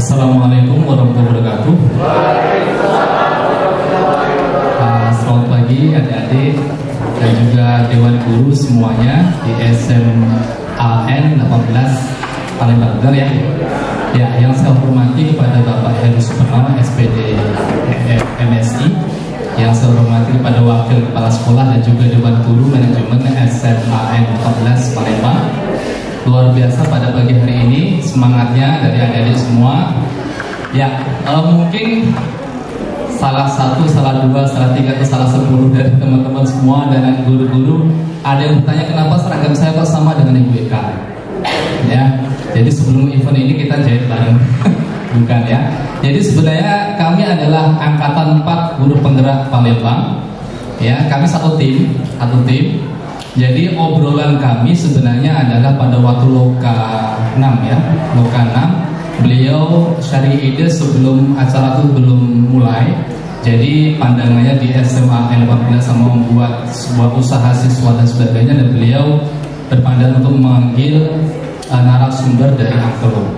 Assalamualaikum warahmatullahi wabarakatuh. Selamat pagi adik-adik dan juga Dewan Guru semuanya di SMAN 18 Palembang, benar ya? Ya, yang saya hormati kepada Bapak Heru Suparno, SPD MSI, yang saya hormati kepada Wakil Kepala Sekolah dan juga Dewan Guru Manajemen SMAN 14 Palembang. Luar biasa pada pagi hari ini semangatnya dari adik-adik semua. Ya, mungkin salah satu, salah dua, salah tiga, atau salah 10 dari teman-teman semua dan guru-guru ada yang bertanya kenapa seragam saya kok sama dengan Ibu Eka. Ya, jadi sebelum event ini kita jahit bareng. Bukan ya. Jadi sebenarnya kami adalah angkatan 4 guru penggerak Palembang. Ya, kami satu tim. Jadi obrolan kami sebenarnya adalah pada waktu Loka 6 ya, Loka 6 beliau cari ide sebelum acara itu belum mulai. Jadi pandangannya di SMA N14 sama membuat sebuah usaha siswa dan sebagainya, dan beliau berpandangan untuk memanggil narasumber dari Angkelo.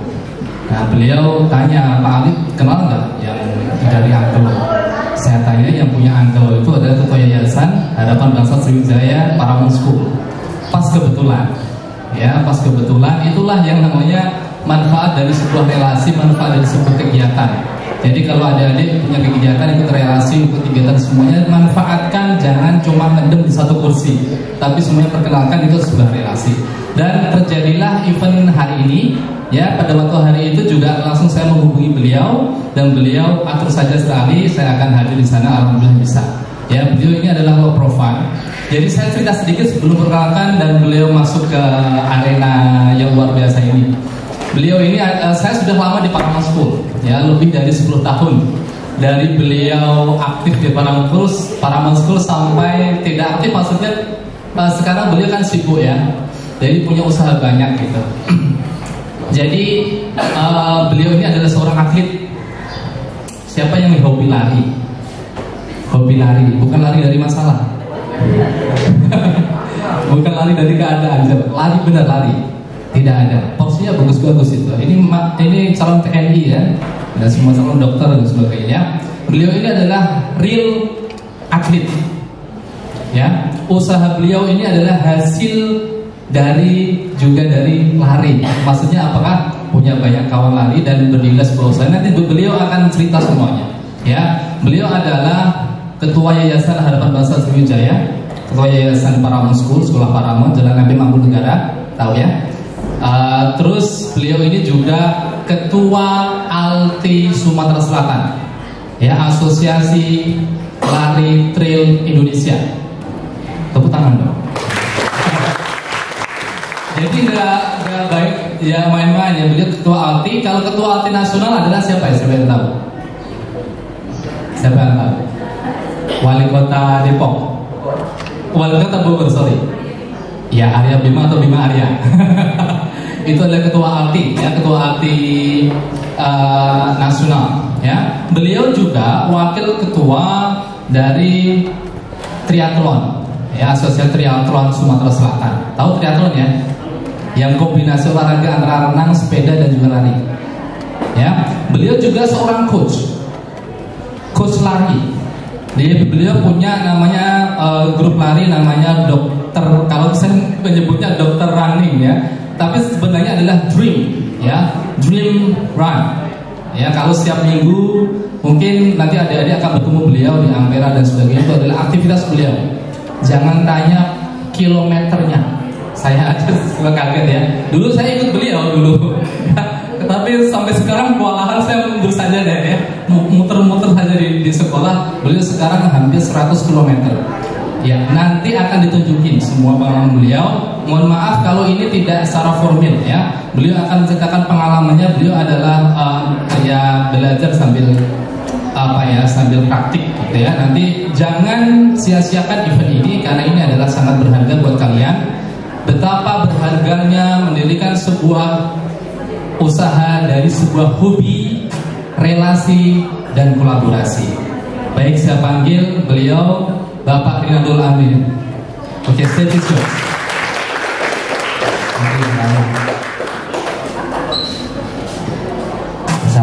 Nah, beliau tanya, Pak Alif kenal nggak yang dari Angkelo? Saya tanya, yang punya Angkelo itu adalah Ketua Yayasan Harapan Bangsa Sriwijaya Paramount School. Pas kebetulan, ya pas kebetulan itulah yang namanya manfaat dari sebuah relasi, manfaat dari sebuah kegiatan. Jadi kalau adik-adik punya kegiatan, ikut relasi, ikut kegiatan semuanya, manfaatkan, jangan cuma ngedem di satu kursi, tapi semuanya perkenalkan itu sebuah relasi. Dan terjadilah event hari ini. Ya, pada waktu hari itu juga langsung saya menghubungi beliau dan beliau atur saja sekali saya akan hadir di sana, alhamdulillah bisa. Ya, beliau ini adalah low profile. Jadi saya cerita sedikit sebelum perkenalkan dan beliau masuk ke arena yang luar biasa ini. Beliau ini saya sudah lama di Paramount School, ya lebih dari 10 tahun. Dari beliau aktif di Paramount School sampai tidak aktif, maksudnya sekarang beliau kan sibuk ya. Jadi punya usaha banyak gitu. Jadi beliau ini adalah seorang atlet. Siapa yang hobi lari? Hobi lari, bukan lari dari masalah. Bukan lari dari keadaan, lari benar lari. Tidak ada. Porsinya bagus-bagus itu. Ini calon TNI ya, dan semua calon dokter dan sebagainya. Beliau ini adalah real atlet. Ya, usaha beliau ini adalah hasil dari lari. Maksudnya apakah punya banyak kawan lari dan berdirilah sebuah usaha. Nanti beliau akan cerita semuanya. Ya, beliau adalah Ketua Yayasan Harapan Bangsa Sriwijaya, Ketua Yayasan Paramount School, Sekolah Paramount, Jalan Nabi Mangkunegara, tahu ya? Terus beliau ini juga Ketua Alti Sumatera Selatan, ya, Asosiasi Lari Trail Indonesia. Tepuk tangan dong. Jadi nggak baik ya main-main ya. Beliau Ketua Alti. Kalau Ketua Alti Nasional adalah siapa ya? Siapa yang tahu? Siapa yang tahu? Wali Kota Depok, Wali Kota Bogor, sorry. Ya, Arya Bima atau Bima Arya. Itu adalah Ketua Alti, ya, Ketua Alti Nasional. Ya, beliau juga Wakil Ketua dari Triathlon, ya, Asosiasi Triathlon Sumatera Selatan. Tahu triathlon ya? Yang kombinasi olahraga antara renang, sepeda dan juga lari. Ya, beliau juga seorang coach lari. Beliau punya namanya grup lari namanya dokter. Kalau saya menyebutnya dokter running ya, tapi sebenarnya adalah Dream Run. Ya, kalau setiap minggu mungkin nanti adik-adik akan bertemu beliau di Ampera dan sebagainya. Itu adalah aktivitas beliau. Jangan tanya kilometernya. Saya aja suka kaget ya. Dulu saya ikut beliau dulu. Tapi sampai sekarang kewalahan saya mundur saja deh ya. Muter-muter saja di sekolah. Beliau sekarang hampir 100 km. Ya, nanti akan ditunjukin semua pengalaman beliau. Mohon maaf kalau ini tidak secara formal ya. Beliau akan menceritakan pengalamannya. Beliau adalah ya belajar sambil sambil praktik gitu ya. Nanti jangan sia-siakan event ini karena ini adalah sangat berharga buat kalian. Betapa berharganya mendirikan sebuah usaha dari sebuah hobi, relasi, dan kolaborasi. Baik, saya panggil beliau Bapak Rinaldul Amin. Oke, stage is yours.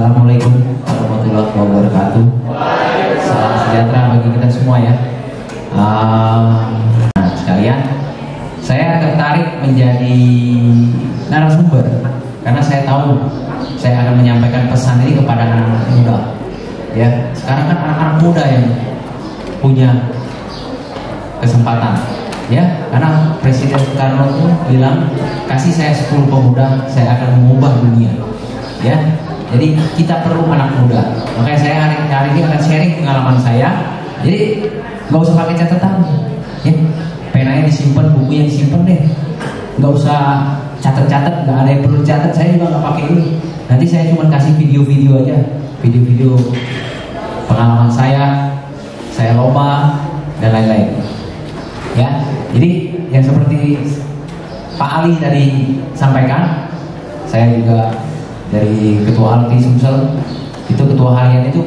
Assalamualaikum warahmatullahi wabarakatuh. Salam sejahtera bagi kita semua ya. Nah, sekalian, saya tertarik menjadi narasumber karena saya tahu saya akan menyampaikan pesan ini kepada anak-anak muda. Ya, sekarang kan anak-anak muda yang punya kesempatan. Ya, karena Presiden Soekarno itu bilang, kasih saya 10 pemuda, saya akan mengubah dunia. Ya, jadi kita perlu anak muda. Makanya saya hari ini akan sharing pengalaman saya. Jadi nggak usah pakai catatan, ya, penanya disimpan, bukunya disimpan deh. Nggak usah catat-catat, nggak ada yang perlu catat. Saya juga nggak pakai ini. Nanti saya cuma kasih video-video aja, video-video pengalaman saya lomba dan lain-lain. Ya, jadi yang seperti Pak Ali tadi sampaikan, saya juga dari Ketua Alti Sumsel, itu Ketua Harian itu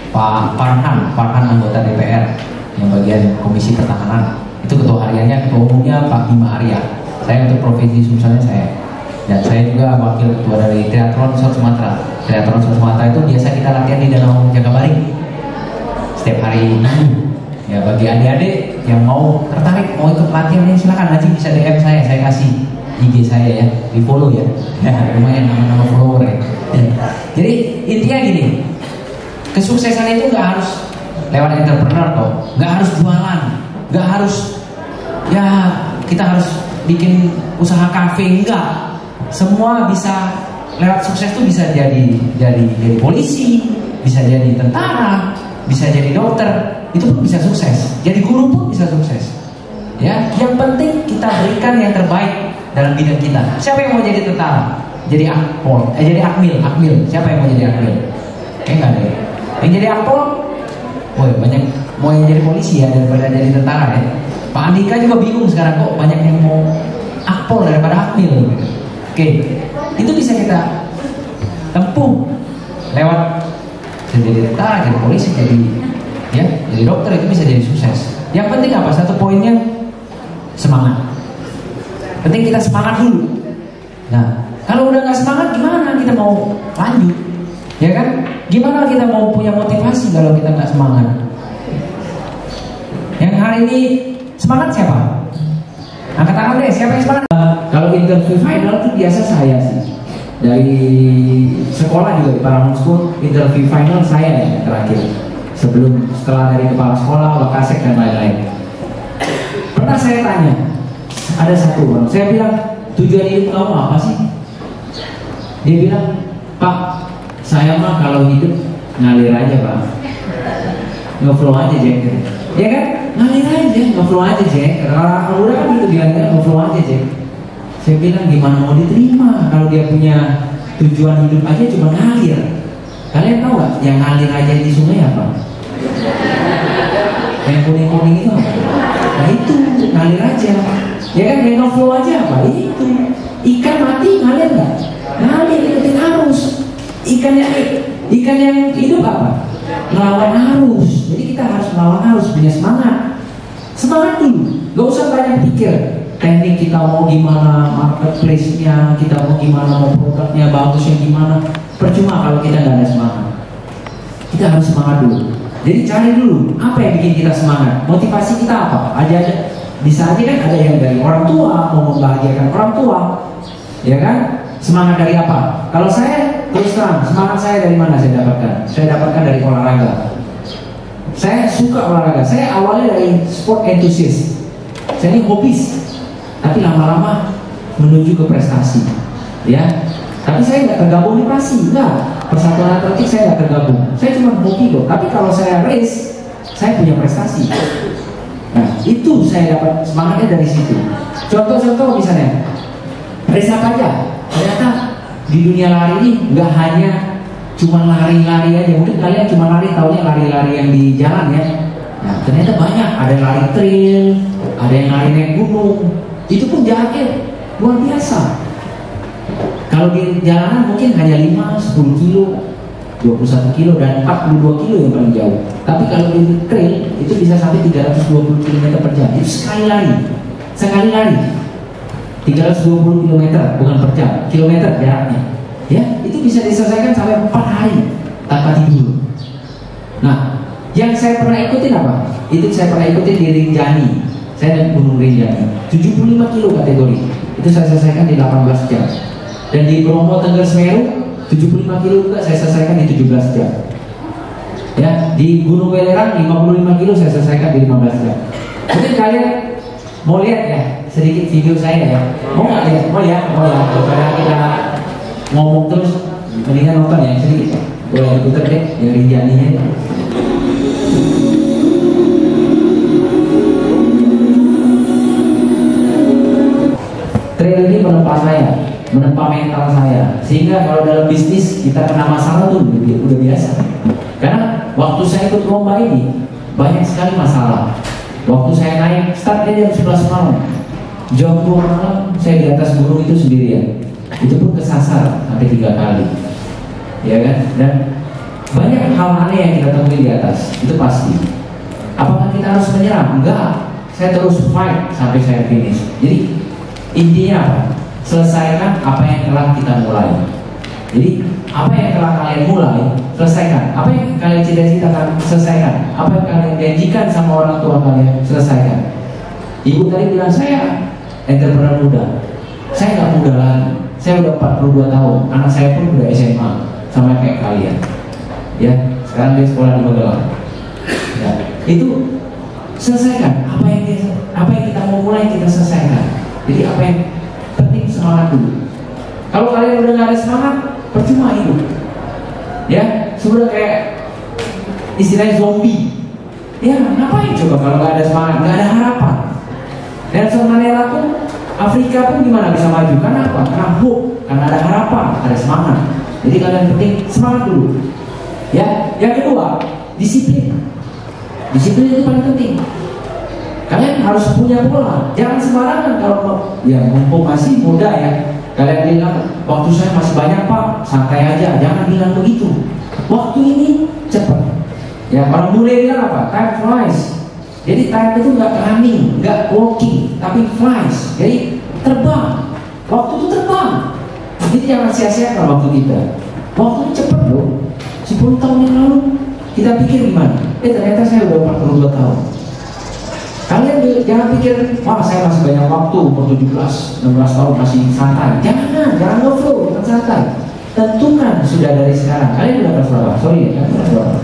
Pak Farhan anggota DPR yang bagian Komisi Pertahanan, itu Ketua Hariannya, Ketua Umumnya Pak Bima Arya. Saya untuk Provinsi Sumselnya saya, dan saya juga Wakil Ketua dari Teatron South Sumatera. Teatron South Sumatera itu biasa kita latihan di Danau Jakabaring setiap hari Minggu. Ya, bagi adik-adik yang mau tertarik mau ikut latihan ini, silakan nanti bisa DM saya kasih IG saya ya, di follow ya. Lumayan nama-nama follower ya. Jadi intinya gini, kesuksesan itu nggak harus lewat entrepreneur kok, nggak harus jualan, nggak harus ya kita harus bikin usaha kafe, enggak. Semua bisa lewat sukses tuh, bisa jadi polisi, bisa jadi tentara, bisa jadi dokter. Itu pun bisa sukses. Jadi guru pun bisa sukses. Ya, yang penting kita berikan yang terbaik dalam bidang kita. Siapa yang mau jadi tentara? Jadi akpol, jadi akmil. Siapa yang mau jadi akmil? Enggak ada. Yang jadi akpol, woi banyak mau yang jadi polisi ya daripada jadi tentara ya. Pak Andika juga bingung sekarang kok banyak yang mau akpol daripada akmil. Oke, itu bisa kita tempuh lewat jadi tentara, jadi polisi, jadi dokter, itu bisa jadi sukses. Yang penting apa? Satu poinnya semangat. Penting kita semangat dulu. Nah, kalau udah nggak semangat gimana kita mau lanjut? Ya kan? Gimana kita mau punya motivasi kalau kita nggak semangat? Yang hari ini semangat siapa? Angkat tangan deh, siapa yang semangat? Kalau interview final itu biasa saya sih. Dari sekolah juga di Paramount School, interview final saya yang terakhir. Setelah dari kepala sekolah, wakasek dan lain-lain. Pernah saya tanya, ada satu orang, saya bilang, tujuan hidup kamu apa sih? Dia bilang, Pak, saya mah kalau hidup ngalir aja Pak, nge-flow aja Jack. Ya kan? Ngalir aja, nge-flow aja Jack. Kalau udah kan gitu bilang, nge-flow aja Jack. Saya bilang, gimana mau diterima kalau dia punya tujuan hidup aja cuma ngalir? Kalian tahu gak yang ngalir aja di sungai apa? Yang kuning-kuning itu apa? Nah itu ngalir aja. Ya kan, yang no-flow aja apa? Itu ikan mati ngalir gak? Ngalir, ikutin arus. Ikan yang hidup apa? Melawan arus. Jadi kita harus melawan arus, punya semangat. Semangat dulu, gak usah banyak pikir teknik kita mau gimana, marketplace-nya kita mau gimana, mau produknya bagusnya gimana. Percuma kalau kita nggak ada semangat. Kita harus semangat dulu. Jadi cari dulu apa yang bikin kita semangat. Motivasi kita apa? Aja bisa aja kan ada yang dari orang tua, mau membahagiakan orang tua, ya kan? Semangat dari apa? Kalau saya terus terang, semangat saya dari mana saya dapatkan? Saya dapatkan dari olahraga. Saya suka olahraga. Saya awalnya dari sport enthusiast. Saya ini hobis, tapi lama-lama menuju ke prestasi, ya. Tapi saya nggak tergabung di PASI, enggak. Persatuan Atletik saya nggak tergabung. Saya cuma hoki kok. Tapi kalau saya race, saya punya prestasi. Nah, itu saya dapat semangatnya dari situ. Contoh-contoh misalnya, race apa aja? Ternyata di dunia lari ini nggak hanya cuma lari-lari aja. Mungkin kalian cuma lari, taunya lari-lari yang di jalan ya. Nah, ternyata banyak. Ada yang lari trail, ada yang lari naik gunung. Itu pun jaraknya luar biasa. Kalau di jalanan mungkin hanya 5, 10 kilo, 21 kilo, dan 42 kilo yang paling jauh. Tapi kalau di trail itu bisa sampai 320 km per jam. Itu sekali lari 320 km bukan per jam, kilometer jaraknya. Ya, itu bisa diselesaikan sampai 4 hari tanpa tidur. Nah, yang saya pernah ikutin apa? Itu saya pernah ikutin di Rinjani. Saya naik Gunung Rinjani 75 kilo kategori. Itu saya selesaikan di 18 jam. Dan di Bromo Tengger Semeru 75 kilo juga saya selesaikan di 17 jam. Ya, di Gunung Welerang 55 kilo saya selesaikan di 15 jam. Mungkin kalian mau lihat ya sedikit video saya ya. Mau nggak lihat? Mau ya? Mau ya? Karena kita ngomong terus, mendingan nonton ya sedikit. Boleh putar deh yang Rinjaninya. Trail ini menempa saya, menempa mental saya, sehingga kalau dalam bisnis kita kena masalah tuh udah biasa. Karena waktu saya ikut lomba ini banyak sekali masalah. Waktu saya naik startnya jam 11 malam, jam 2 malam saya di atas gunung itu sendirian. Itu pun kesasar sampai 3 kali, ya kan? Dan banyak hal aneh yang kita temui di atas, itu pasti. Apakah kita harus menyerah? Enggak, saya terus fight sampai saya finish. Jadi intinya apa? Selesaikan apa yang telah kita mulai. Jadi apa yang telah kalian mulai, selesaikan. Apa yang kalian cita-citakan, selesaikan. Apa yang kalian janjikan sama orang tua kalian, selesaikan. Ibu tadi bilang saya entrepreneur muda. Saya nggak muda lagi. Saya udah 42 tahun. Anak saya pun udah SMA, sama kayak kalian. Ya, sekarang dia sekolah di Magelang. Ya, itu selesaikan. Apa yang kita mau mulai kita selesaikan. Jadi apa yang penting semangat dulu. Kalau kalian udah nggak ada semangat, percuma hidup. Ya, sudah kayak istilahnya zombie. Ya, ngapain coba kalau nggak ada semangat, nggak ada harapan. Nelson Mandela pun Afrika pun gimana bisa maju? Karena apa? Karena hope, karena ada harapan, ada semangat. Jadi kalian penting semangat dulu. Ya, yang kedua disiplin. Disiplin itu paling penting. Kalian harus punya pola. Jangan sembarangan kalau ya mumpung masih muda ya. Kalian bilang waktu saya masih banyak pak, santai aja. Jangan bilang begitu. Waktu ini cepat. Ya orang bule bilang apa? Time flies. Jadi time itu nggak running, nggak walking, tapi flies. Jadi terbang. Waktu itu terbang. Jadi jangan sia-siakan waktu kita. Waktu itu cepat loh. 10 tahun yang lalu kita pikir gimana? Ternyata saya udah 42 tahun. Kalian jangan pikir, wah saya masih banyak waktu, umur 17, 16 tahun masih santai. Jangan ngeflow, jangan santai. Tentukan sudah dari sekarang. Kalian udah kelas berapa? Sorry ya, kalian kelas berapa?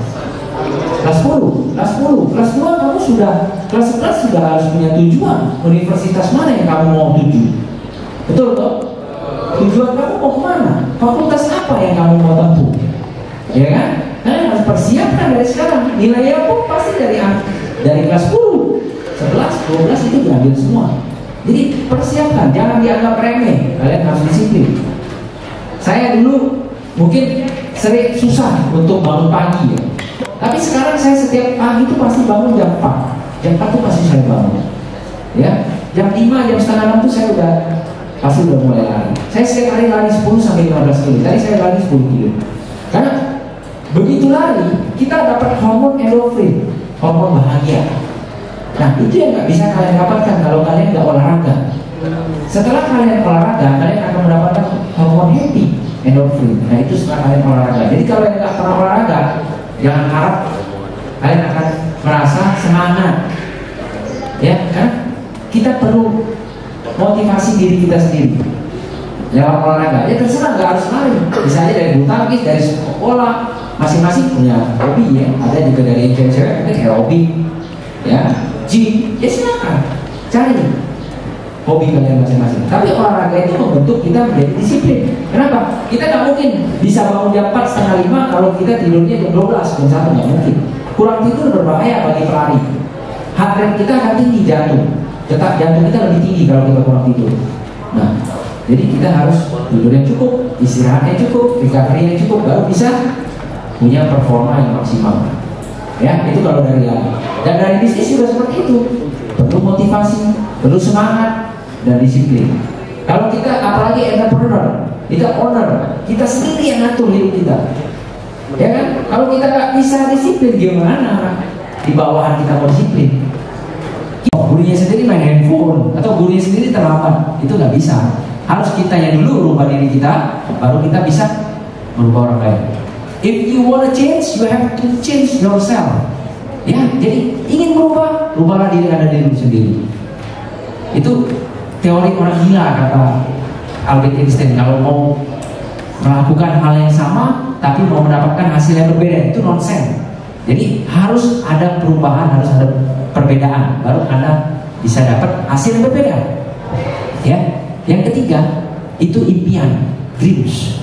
Kelas 10, kelas 2 kamu sudah, kelas 11 sudah harus punya tujuan. Universitas mana yang kamu mau tuju? Betul toh? Tujuan kamu mau kemana? Fakultas apa yang kamu mau tempuh? Ya kan? Kalian harus persiapkan dari sekarang. Nilainya pun pasti dari kelas 10, 11, 12 itu diambil semua. Jadi persiapkan, jangan dianggap remeh. Kalian harus disiplin. Saya dulu mungkin sering susah untuk bangun pagi ya. Tapi sekarang saya setiap pagi itu pasti bangun jam 4. Jam 4 itu pasti saya bangun. Ya, jam 5, jam setengah 6 itu saya pasti udah mulai lari. Saya setiap hari lari 10 sampai 15 kilo. Tadi saya lari 10 kilo. Karena begitu lari, kita dapat hormon endorfin, hormon bahagia. Nah itu yang nggak bisa kalian dapatkan kalau kalian nggak olahraga. Setelah kalian olahraga, kalian akan mendapatkan hormon happy, endorfin. Nah itu setelah kalian olahraga. Jadi kalau kalian nggak pernah olahraga, jangan harap kalian akan merasa semangat. Ya kan? Kita perlu motivasi diri kita sendiri lewat olahraga. Ya terserah, nggak harus lari. Bisa aja dari bulu tangkis, dari sekolah. Masing-masing punya hobi ya. Ada juga dari cewek-cewek mungkin aerobik, ya, gym, ya silakan cari hobi kalian masing-masing. Tapi olahraga itu membentuk kita menjadi disiplin. Kenapa? Kita nggak mungkin bisa bangun jam 4, setengah 5 kalau kita tidurnya jam 12, jam 1, nggak mungkin. Kurang tidur berbahaya bagi pelari. Heart rate kita akan tinggi, jantung kita lebih tinggi kalau kita kurang tidur. Nah, jadi kita harus tidur yang cukup, istirahatnya cukup, recovery yang cukup, baru bisa punya performa yang maksimal. Ya, itu kalau dari lari. Dan dari bisnis juga seperti itu. Perlu motivasi, perlu semangat dan disiplin. Kalau kita apalagi entrepreneur, kita owner, kita sendiri yang ngatur hidup kita. Ya kan? Kalau kita nggak bisa disiplin, gimana di bawahan kita mau disiplin? Gurunya sendiri main handphone atau gurunya sendiri terlambat, itu nggak bisa. Harus kitanya dulu rubah diri kita, baru kita bisa merubah orang lain. If you wanna change, you have to change yourself. Ya, jadi ingin berubah, rubahlah diri Anda sendiri. Itu teori orang gila kata Albert Einstein. Kalau mau melakukan hal yang sama tapi mau mendapatkan hasil yang berbeda, itu nonsense. Jadi harus ada perubahan, harus ada perbedaan, baru Anda bisa dapat hasil yang berbeda. Ya, yang ketiga itu impian, dreams.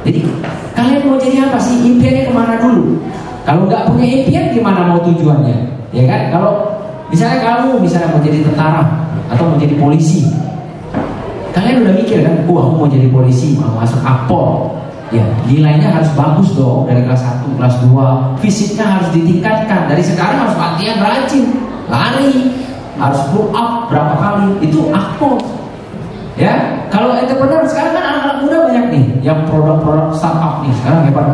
Jadi kalian mau jadi apa sih? Impiannya kemana dulu? Kalau nggak punya impian, gimana mau tujuannya? Ya kan? Kalau misalnya kamu mau jadi tentara atau mau jadi polisi, kalian udah mikir kan? Aku mau jadi polisi, mau masuk Akpol. Ya, nilainya harus bagus dong dari kelas 1, kelas 2. Fisiknya harus ditingkatkan. Dari sekarang harus latihan rajin, lari, harus pull up berapa kali. Itu Akpol. Ya, kalau entrepreneur sekarang kan anak-anak muda banyak nih yang produk-produk startup nih sekarang hebat.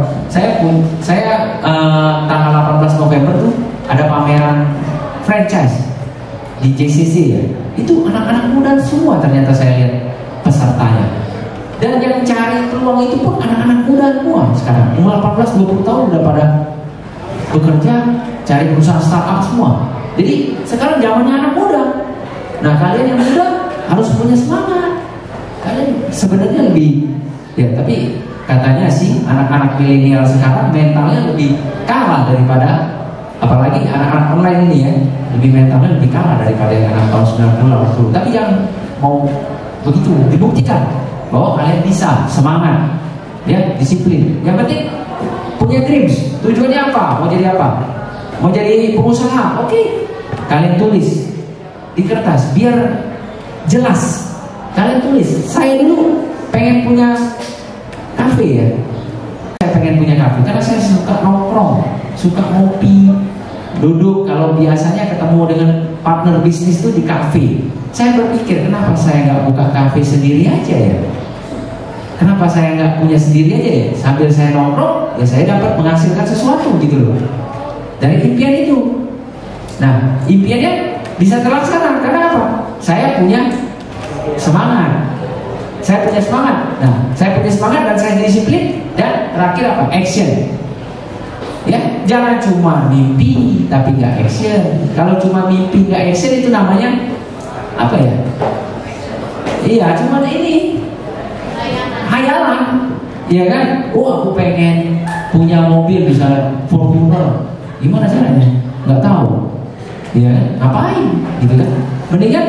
Saya tanggal 18 November tuh ada pameran franchise di JCC ya. Itu anak-anak muda semua ternyata saya lihat pesertanya. Dan yang cari peluang itu pun anak-anak muda semua sekarang. Umur 18-20 tahun udah pada bekerja, cari perusahaan startup semua. Jadi sekarang zamannya anak muda. Nah, kalian yang muda harus punya semangat. Kalian sebenarnya lebih ya, tapi katanya sih anak-anak milenial sekarang mentalnya lebih kalah daripada, apalagi anak-anak online ini ya, lebih mentalnya lebih kalah daripada yang anak tahun 90. Tapi yang mau begitu dibuktikan bahwa kalian bisa, semangat, ya, disiplin. Yang penting punya dreams. Tujuannya apa? Mau jadi apa? Mau jadi pengusaha? Oke. Kalian tulis di kertas biar jelas. Kalian tulis, saya dulu pengen punya kafe ya. Saya pengen punya kafe karena saya suka nongkrong, suka ngopi, duduk. Kalau biasanya ketemu dengan partner bisnis itu di kafe. Saya berpikir, kenapa saya nggak buka kafe sendiri aja ya? Kenapa saya nggak punya sendiri aja ya? Sambil saya nongkrong, ya saya dapat menghasilkan sesuatu gitu loh. Dari impian itu. Nah, impiannya bisa terlaksana karena apa? Saya punya semangat. Saya punya semangat. Nah, saya punya semangat dan saya disiplin. Dan terakhir apa? Action. Ya, jangan cuma mimpi tapi nggak action. Kalau cuma mimpi nggak action itu namanya apa ya? Iya, cuma ini hayalan. Iya kan? Oh, aku pengen punya mobil misalnya Fortuner. Gimana caranya? Nggak tahu. Ya, ngapain? Gitu kan? Mendingan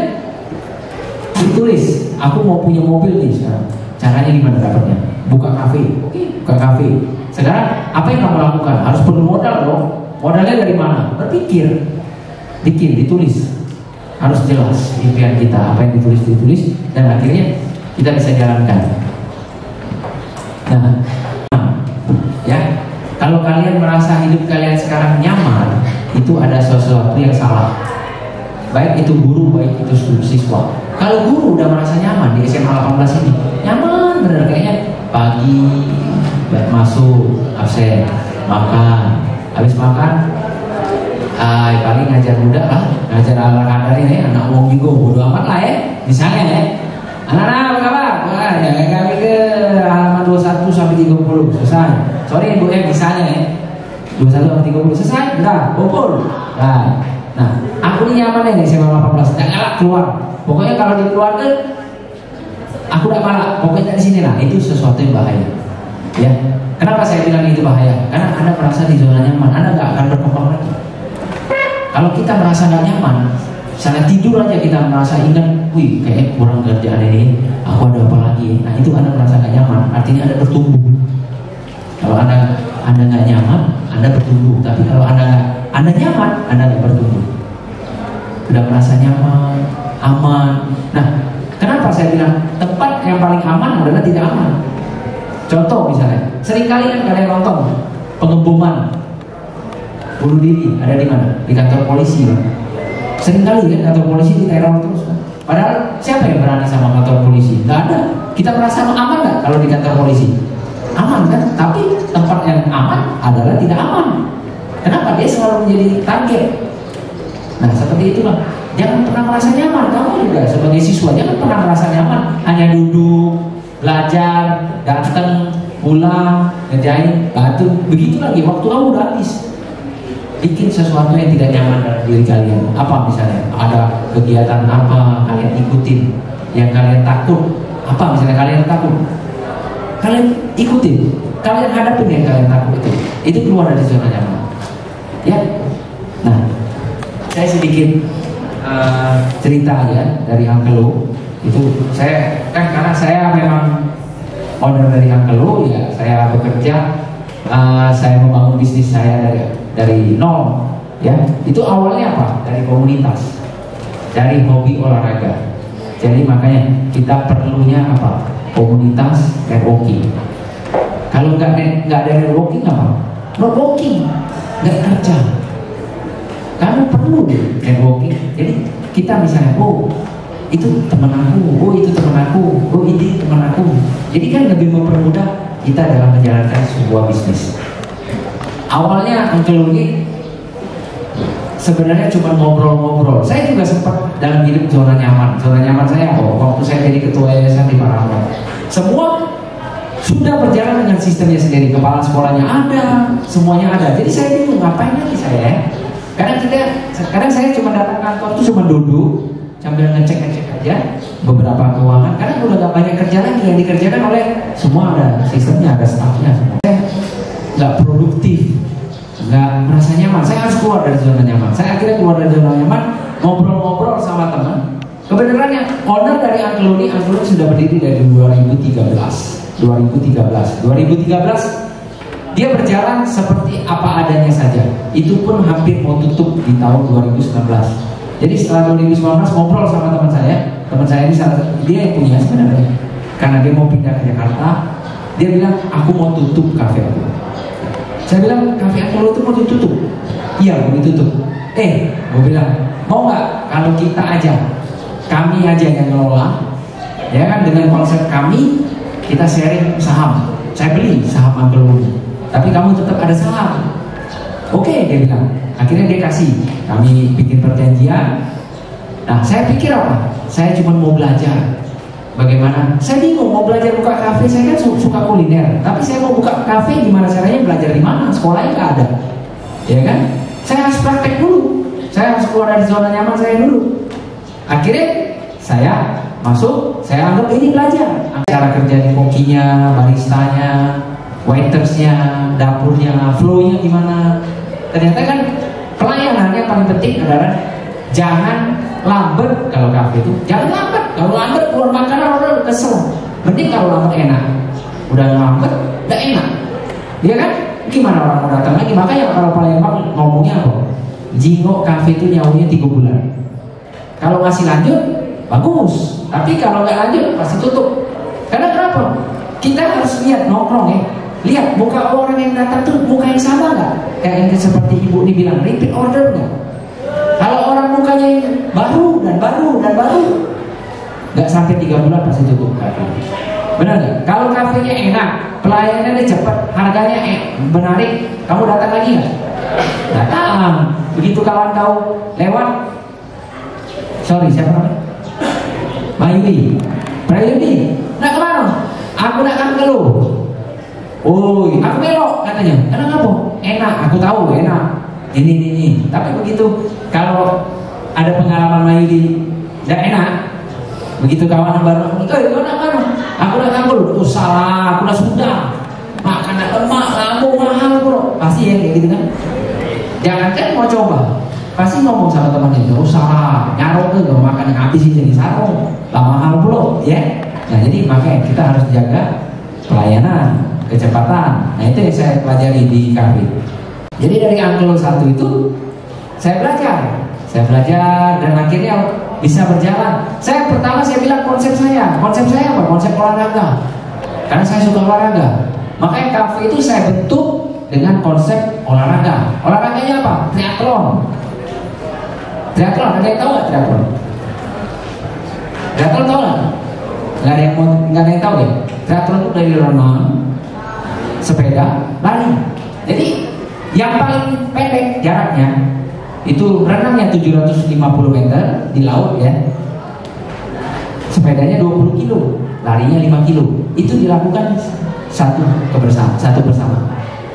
ditulis, aku mau punya mobil nih sekarang. Caranya gimana dapatnya? Buka kafe. Oke, buka kafe. Sekarang apa yang kamu lakukan? Harus perlu modal dong. Modalnya dari mana? Berpikir, bikin, ditulis. Harus jelas impian kita, apa yang ditulis dan akhirnya kita bisa jalankan. Nah, ya, kalau kalian merasa hidup kalian sekarang nyaman, itu ada sesuatu yang salah. Baik itu guru, baik itu siswa. Kalau guru udah merasa nyaman di SMA 18 ini, nyaman bener kayaknya. Pagi masuk absen, makan, habis makan, paling ngajar budak lah, ngajar ala kadar ini, anak umum juga bodo amat lah ya. Misalnya ya, anak-anak apa kabar? Wah, ya kami ke halaman 21 sampai 30 selesai. Sorry Bu misalnya ya, 21 sampai 30 selesai, udah kumpul. Nah, aku ini nyaman nih SMA 18, nggak galak keluar. Pokoknya kalau di keluarga, aku udah galak. Pokoknya dari sini lah, itu sesuatu yang bahaya. Ya, kenapa saya bilang itu bahaya? Karena Anda merasa di zona nyaman, Anda nggak akan berkembang lagi. Kalau kita merasa nggak nyaman, misalnya tidur aja kita merasa ingat, wih, kayaknya kurang kerjaan ini, aku ada apa lagi? Nah, itu Anda merasa nggak nyaman, artinya Anda bertumbuh. Kalau Anda nggak nyaman, Anda bertumbuh. Tapi kalau Anda nyaman, Anda nggak bertumbuh. Sudah merasa nyaman, aman. Nah, kenapa saya bilang tempat yang paling aman adalah tidak aman? Contoh misalnya, seringkali kan kalian nonton pengeboman, bunuh diri, ada di mana? Di kantor polisi. Kan? Seringkali kan kantor polisi diteror terus. Kan? Padahal siapa yang berani sama kantor polisi? Nggak ada. Kita merasa aman nggak kalau di kantor polisi? Aman kan? Tapi tempat yang aman adalah tidak aman. Kenapa? Dia selalu menjadi target. Nah, seperti itulah. Jangan pernah merasa nyaman. Kamu juga sebagai siswa jangan pernah merasa nyaman hanya duduk, belajar, ganteng, pulang, ngerjain, batu, begitu lagi. Waktu kamu udah habis. Bikin sesuatu yang tidak nyaman dalam diri kalian. Apa misalnya? Ada kegiatan apa kalian ikutin yang kalian takut? Apa misalnya kalian takut? Kalian ikutin, kalian hadapin yang kalian takut itu keluar dari zona nyaman. Ya. Nah, saya sedikit cerita ya dari Angkelo. Itu saya kan karena saya memang owner dari Angkelo ya, saya bekerja, saya membangun bisnis saya dari nol ya. Itu awalnya apa? Dari komunitas, dari hobi olahraga. Jadi makanya kita perlunya apa? Komunitas networking. Kalau nggak ada networking apa? Networking nggak kerja. Kamu perlu networking. Jadi kita misalnya, oh itu teman aku, oh itu teman aku, oh ini teman aku. Jadi kan lebih mempermudah kita dalam menjalankan sebuah bisnis. Awalnya Angkelo ini sebenarnya cuma ngobrol-ngobrol. Saya juga sempat dalam hidup zona nyaman. Zona nyaman saya waktu saya jadi ketua yayasan di Paramount. Semua sudah berjalan dengan sistemnya sendiri. Kepala sekolahnya ada, semuanya ada. Jadi saya bingung ngapain lagi saya. Kadang saya cuma datang kantor itu cuma duduk sambil ngecek aja beberapa keuangan. Karena udah gak banyak kerja lagi yang dikerjakan oleh semua, ada sistemnya, ada staffnya. Saya nggak produktif, nggak merasa nyaman. Saya harus keluar dari zona nyaman. Saya akhirnya keluar dari zona nyaman, ngobrol-ngobrol sama teman. Kebenarannya owner dari Angkelo ini sudah berdiri dari 2013 dia berjalan seperti apa adanya saja. Itu pun hampir mau tutup di tahun 2019. Jadi setelah 2019 ngobrol sama teman saya ini dia yang punya sebenarnya, karena dia mau pindah ke Jakarta. Dia bilang, aku mau tutup kafe aku. Saya bilang, kafe Angkelo itu mau ditutup? Iya, mau ditutup. Gue bilang, mau nggak kalau kita aja, kami aja yang ngelola, ya kan, dengan konsep kami, kita sharing saham. Saya beli saham Angkelo, tapi kamu tetap ada saham. Oke, dia bilang. Akhirnya dia kasih, kami bikin perjanjian. Nah, saya pikir apa? Saya cuma mau belajar. Bagaimana? Saya bingung mau belajar buka kafe. Saya kan suka kuliner, tapi saya mau buka kafe gimana caranya, belajar di mana? Sekolahnya nggak ada, ya kan? Saya harus praktek dulu. Saya harus keluar dari zona nyaman saya dulu. Akhirnya saya masuk, saya anggap ini belajar. Cara kerja di kokinya, baristanya, waitersnya, dapurnya, flow-nya gimana. Ternyata kan pelayanannya paling penting adalah jangan lambat. Kalau kafe itu jangan lambat. Kalau lambat keluar makanan orang kesel. Mending kalau lambat enak. Udah lambat, udah enak. Dia kan gimana orang mau datang lagi. Makanya kalau Palembang ngomongnya apa? Jingok kafe itu nyawanya 3 bulan. Kalau ngasih lanjut bagus, tapi kalau nggak lanjut pasti tutup. Karena kenapa? Kita harus lihat nongkrong ya. Lihat muka orang yang datang tuh muka yang sama nggak? Kayak yang seperti ibu dibilang repeat order nggak? Kalau orang mukanya yang baru, nggak sampai 3 bulan pasti tutup kafe. Benar nggak? Kalau kafenya enak, pelayanannya cepat, harganya menarik, kamu datang lagi nggak? Datang. Begitu kawan kau lewat, sorry siapa namanya? Mayudi, nak kemana? Aku nak Angkelo. Oh, aku belok katanya. Kenapa? Enak, aku tahu enak. Ini. Tapi begitu kalau ada pengalaman Mayudi tidak enak, begitu kawan baru, kau nak mana? Aku nak Angkelo. Oh salah, aku sudah makanan lemak, lambung mahal bro. Pasti ya kayak gitu kan. Jangan kan mau coba, pasti ngomong sama temannya, oh salah, nyarok tuh kalau makan habis ini sarung, mahal bro, ya. Nah jadi makanya kita harus jaga pelayanan, kecepatan. Nah itu yang saya pelajari di kafe. Jadi dari Angkelo 1 itu saya belajar dan akhirnya bisa berjalan. Saya bilang konsep saya apa? Konsep olahraga. Karena saya suka olahraga. Makanya kafe itu saya bentuk dengan konsep olahraga. Olahraganya apa? Triathlon. Ada yang tahu nggak triathlon? Triathlon tahu nggak? Nggak ada yang tahu ya. Triathlon itu dari renang, sepeda, lari. Jadi yang paling pendek jaraknya itu renangnya 750 meter di laut ya. Sepedanya 20 kilo, larinya 5 kilo. Itu dilakukan satu bersama.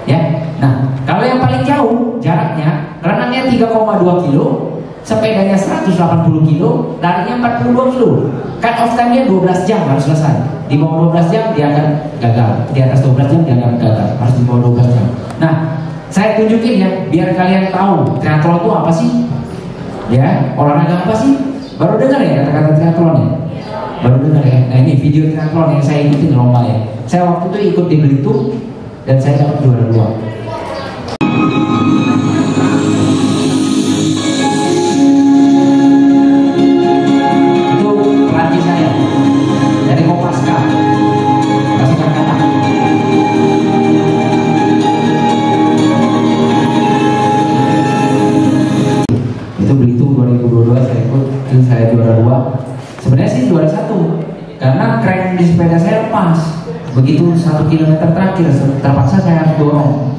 Ya. Nah, kalau yang paling jauh jaraknya, renangnya 3,2 kilo, sepedanya 180 kilo, larinya 42 kilo. Cut off time-nya 12 jam harus selesai. Di bawah 12 jam dia akan gagal. Di atas 12 jam dia akan gagal. Harus di bawah 12 jam. Nah, saya tunjukin ya, biar kalian tahu triathlon itu apa sih? Ya, olahraga apa sih? Baru dengar ya kata-kata triathlon ya? Baru dengar ya? Nah, ini video triathlon yang saya ikutin lomba ya. Saya waktu itu ikut di Belitung dan saya dapat juara 2. Itu pelatih saya dari Kopaska. Kasih kata-kata. Itu Belitung 2022 saya ikut, itu saya juara 2. Sebenarnya sih juara 1 karena kren di sepeda saya lepas. Begitu 1 kilometer terakhir terpaksa saya harus dorong,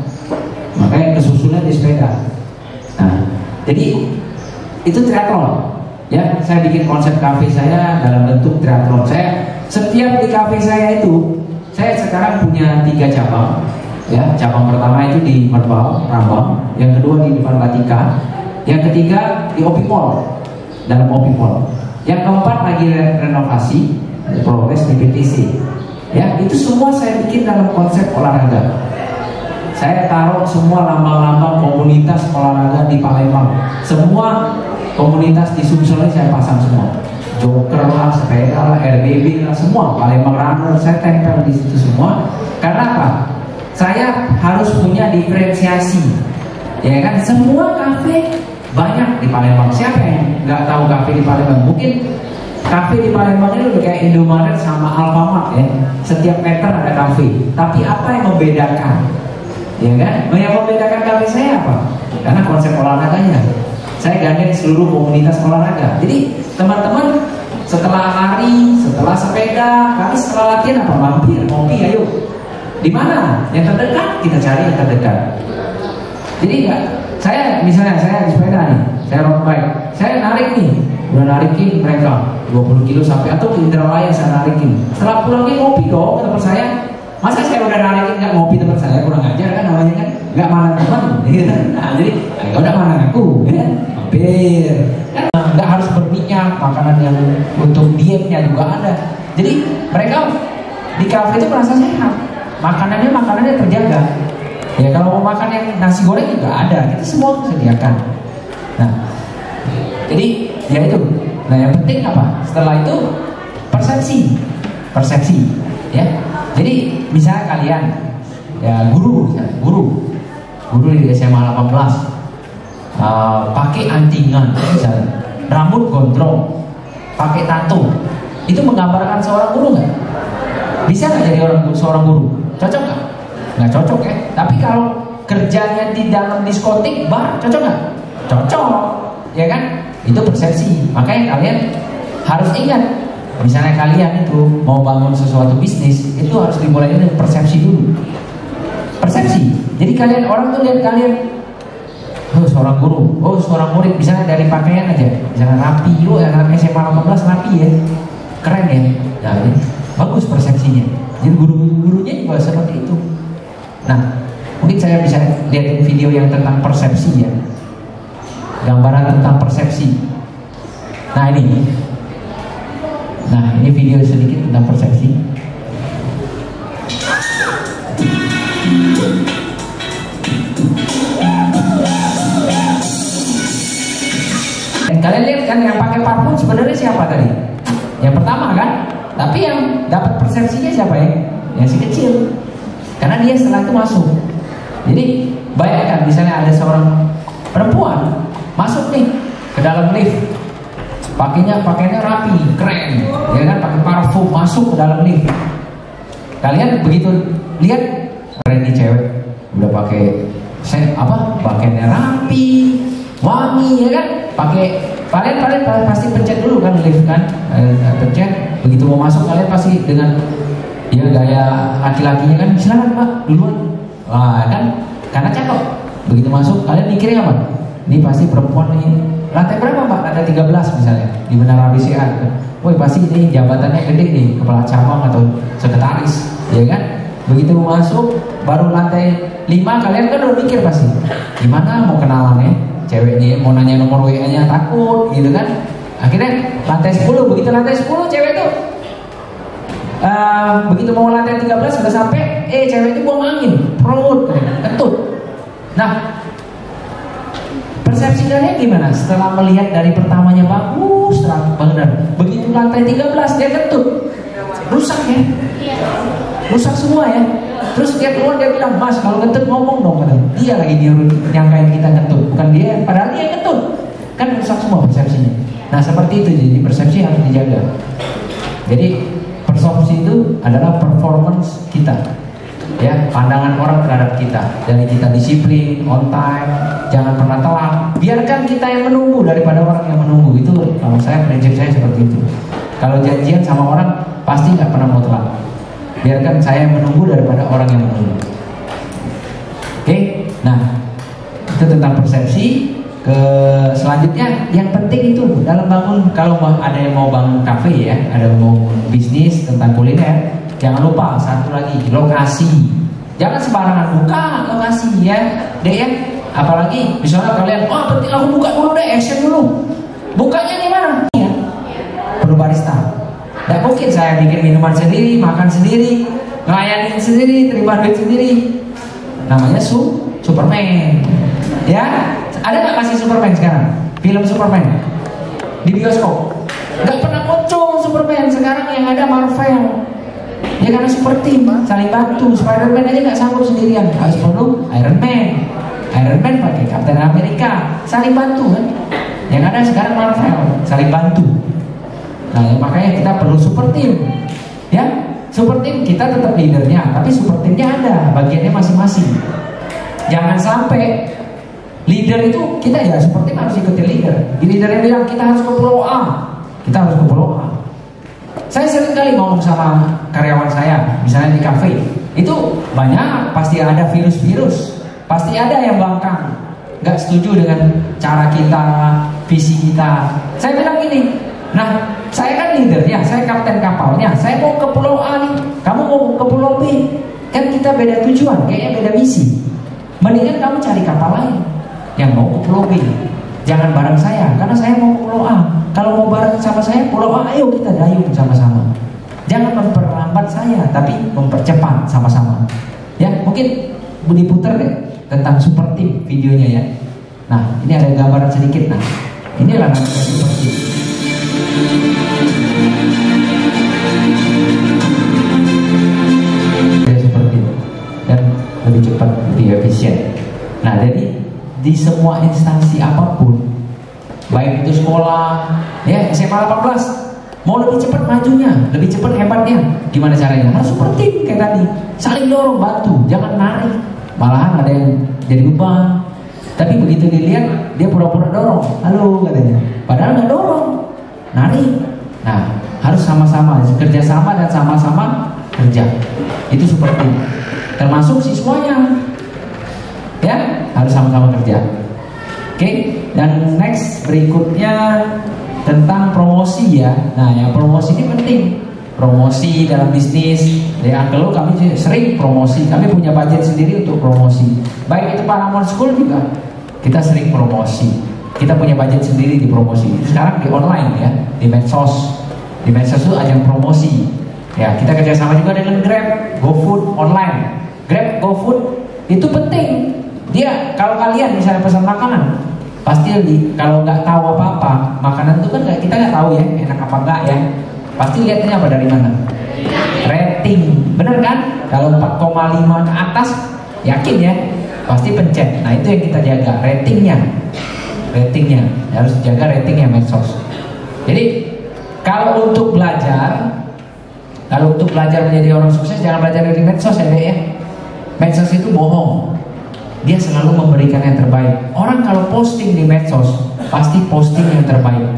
makanya kesusulan di sepeda. Nah, jadi itu triathlon. Ya, saya bikin konsep kafe saya dalam bentuk triathlon. Saya setiap di kafe saya itu, saya sekarang punya 3 cabang. Ya, cabang pertama itu di Merbau, Rambang, yang kedua di Farbatika, yang ketiga di Opi Mall, dalam Opi Mall. Yang keempat lagi renovasi, progres di PTC. Ya, itu semua saya bikin dalam konsep olahraga. Saya taruh semua lambang-lambang komunitas olahraga di Palembang. Semua komunitas di Sumsel saya pasang semua. Joker lah, sepeda lah, RBB lah, semua Palembang Runner saya tempel di situ semua. Karena apa? Saya harus punya diferensiasi. Ya kan, semua kafe banyak di Palembang. Siapa yang nggak tahu kafe di Palembang? Mungkin kafe di Palembang ini udah kayak Indomaret sama Alfamart ya. Setiap meter ada kafe. Tapi apa yang membedakan? Ya kan? Yang membedakan kafe saya apa? Karena konsep olahraganya. Saya gandeng seluruh komunitas olahraga. Jadi teman-teman setelah lari, setelah sepeda, kami setelah latihan apa? Mampir, ngopi, ayo. Di mana? Yang terdekat kita cari yang terdekat. Jadi enggak. Saya misalnya saya di sepeda nih, saya road bike, saya narik nih, udah narikin mereka 20 kilo sampai atau ke Indralaya saya narikin. Setelah pulangnya ngopi dong ke tempat saya. Masa saya udah narikin nggak ngopi tempat saya, kurang ajar kan namanya kan? Nggak mana teman, gitu. Nah, jadi ya udah mana aku, ya? Mampir. Kan nggak harus berminyak, makanan yang untuk dietnya juga ada. Jadi mereka di kafe itu merasa sehat, makanannya terjaga. Ya kalau mau makan yang nasi goreng juga ada, kita semua sediakan. Nah, jadi ya itu. Nah yang penting apa? Setelah itu persepsi, ya. Jadi misalnya kalian, ya guru di SMA 18, pakai antingan, misalnya, rambut gondrong, pakai tato, itu menggambarkan seorang guru nggak? Bisa nggak jadi seorang guru? Cocok nggak? Nggak cocok ya. Tapi kalau kerjanya di dalam diskotik bar, cocok nggak? Cocok, ya kan? Itu persepsi. Makanya kalian harus ingat, misalnya kalian itu mau bangun sesuatu bisnis, itu harus dimulai dari persepsi dulu. Persepsi. Jadi kalian, orang tuh lihat kalian, oh seorang guru, oh seorang murid, misalnya dari pakaian aja, misalnya rapi, oh anak SMA 18 rapi ya, keren ya. Nah, ini bagus persepsinya. Jadi guru-gurunya juga seperti itu. Nah, mungkin saya bisa lihatin video yang tentang persepsi ya, gambaran tentang persepsi. Nah ini video sedikit tentang persepsi. Dan kalian lihat kan yang pakai parfum sebenarnya siapa tadi? Yang pertama kan? Tapi yang dapat persepsinya siapa ya? Yang si kecil. Karena dia setelah itu masuk. Jadi bayangkan misalnya ada seorang perempuan masuk nih ke dalam lift, pakainya rapi, keren, ya kan, pakai parfum masuk ke dalam lift. Kalian begitu lihat, keren nih cewek, udah pakai pakainya rapi, wangi, ya kan, kalian pasti pencet dulu kan lift kan, pencet, begitu mau masuk kalian pasti dengan ya gaya laki-lakinya kan, silakan Pak duluan, wah kan, karena cakep. Begitu masuk kalian mikirnya apa? Ini pasti perempuan nih. Lantai berapa Pak? Lantai 13 misalnya di Menara BCA. Woi pasti ini jabatannya gede nih, kepala cabang atau sekretaris, ya kan? Begitu masuk, baru lantai 5, kalian kan udah mikir pasti, gimana mau kenalan ya, ceweknya mau nanya nomor WA-nya takut gitu kan. Akhirnya lantai 10, begitu lantai 10 cewek tuh begitu mau lantai 13 sudah sampai, cewek itu buang angin, perut, kentut. Nah, persepsi kalian gimana? Setelah melihat dari pertamanya bagus, benar, begitu lantai 13 dia kentut, rusak ya, rusak semua ya. Terus dia keluar, dia bilang, "Mas, kalau kentut ngomong dong," katanya. Dia lagi nyangkain kita kentut, bukan dia, padahal dia kentut. Kan rusak semua persepsinya. Nah, seperti itu, jadi persepsi harus dijaga. Jadi persepsi itu adalah performance kita, ya, pandangan orang terhadap kita. Dari kita disiplin, on time, jangan pernah telat. Biarkan kita yang menunggu daripada orang yang menunggu. Itu kalau saya, prinsip saya seperti itu. Kalau janjian sama orang pasti nggak pernah mau telat. Biarkan saya yang menunggu daripada orang yang menunggu. Oke, nah itu tentang persepsi. Selanjutnya yang penting itu dalam bangun, kalau ada yang mau bangun kafe ya, ada yang mau bisnis tentang kuliner, jangan lupa satu lagi, lokasi. Jangan sembarangan buka lokasi ya, deh ya. Apalagi misalnya kalian, penting aku buka dulu deh, action dulu. Bukanya di mana? Ya, perlu barista. Tidak mungkin saya bikin minuman sendiri, makan sendiri, ngelayanin sendiri, terima duit sendiri. Namanya Superman. Ya, ada nggak kasih Superman sekarang? Film Superman di bioskop nggak pernah muncul Superman. Sekarang yang ada Marvel. Ya karena super team, saling bantu. Spider-Man aja nggak sanggup sendirian, harus perlu Iron Man. Iron Man pakai Captain America, saling bantu kan. Yang ada sekarang Marvel, saling bantu. Nah, makanya kita perlu super team. Ya, super team kita tetap leadernya, tapi super teamnya ada, bagiannya masing-masing. Jangan sampai leader itu kita ya seperti harus ikuti leader. Di leader yang bilang kita harus ke pulau A, kita harus ke pulau A. Saya sering kali ngomong sama karyawan saya, misalnya di kafe, itu banyak pasti ada virus-virus, pasti ada yang bangkang, nggak setuju dengan cara kita, visi kita. Saya bilang gini, nah saya kan leadernya, saya kapten kapalnya, saya mau ke pulau A nih, kamu mau ke pulau B, kan kita beda tujuan, kayaknya beda misi. Mendingan kamu cari kapal lain yang mau ke pulau B. Jangan bareng saya, karena saya mau ke pulau A. Kalau mau bareng sama saya pulau A, ayo kita dayung sama-sama. Jangan memperlambat saya, tapi mempercepat sama-sama. Ya, mungkin diputar deh tentang super team videonya ya. Nah, ini ada gambaran sedikit. Nah, inilah namanya super team. Ya, super team dan lebih cepat, lebih efisien. Nah, jadi di semua instansi apapun, baik itu sekolah, ya SMA 18, mau lebih cepat majunya, lebih cepat hebatnya, gimana caranya? Harus seperti kayak tadi, saling dorong, bantu, jangan narik. Malahan ada yang jadi beban, tapi begitu dilihat dia pura-pura dorong, halo katanya, padahal nggak dorong, narik. Nah, harus sama-sama, kerja sama dan sama-sama kerja. Itu seperti, termasuk siswanya. Ya, harus sama-sama kerja. Oke, dan next berikutnya tentang promosi ya. Nah, yang promosi ini penting. Promosi dalam bisnis. Ya, kalau kami sering promosi, kami punya budget sendiri untuk promosi. Baik itu Paramount School juga, kita sering promosi. Kita punya budget sendiri di promosi. Sekarang di online ya, di medsos. Di medsos itu ajang promosi. Ya, kita kerjasama juga dengan Grab, GoFood online. Grab, GoFood itu penting. Dia kalau kalian misalnya pesan makanan, pasti kalau nggak tahu apa-apa, makanan itu kan kita nggak tahu ya enak apa enggak ya. Pasti lihatnya apa dari mana? Rating, bener kan? Kalau 4,5 ke atas, yakin ya, pasti pencet. Nah itu yang kita jaga, ratingnya harus jaga ratingnya medsos. Jadi kalau untuk belajar menjadi orang sukses, jangan belajar dari medsos ya deh ya. Medsos itu bohong. Dia selalu memberikan yang terbaik. Orang kalau posting di medsos pasti posting yang terbaik.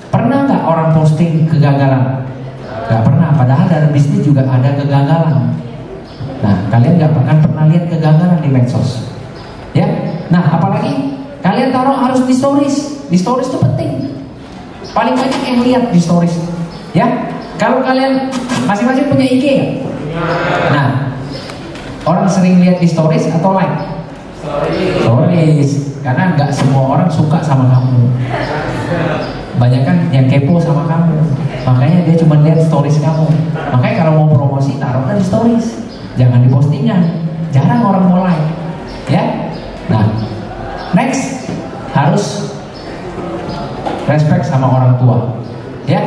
Pernah nggak orang posting kegagalan? Nggak pernah. Padahal dalam bisnis juga ada kegagalan. Nah, kalian nggak pernah lihat kegagalan di medsos, ya? Nah, apalagi kalian taruh harus di stories. Di stories itu penting. Paling banyak yang lihat di stories, ya. Kalau kalian masing-masing punya IG, nah Orang sering lihat di stories atau like? Stories. Karena nggak semua orang suka sama kamu. Banyak kan yang kepo sama kamu. Makanya dia cuma lihat stories kamu. Makanya kalau mau promosi taruhnya di stories. Jangan di postingan. Jarang orang mau like. Ya. Nah, next harus respect sama orang tua. Ya.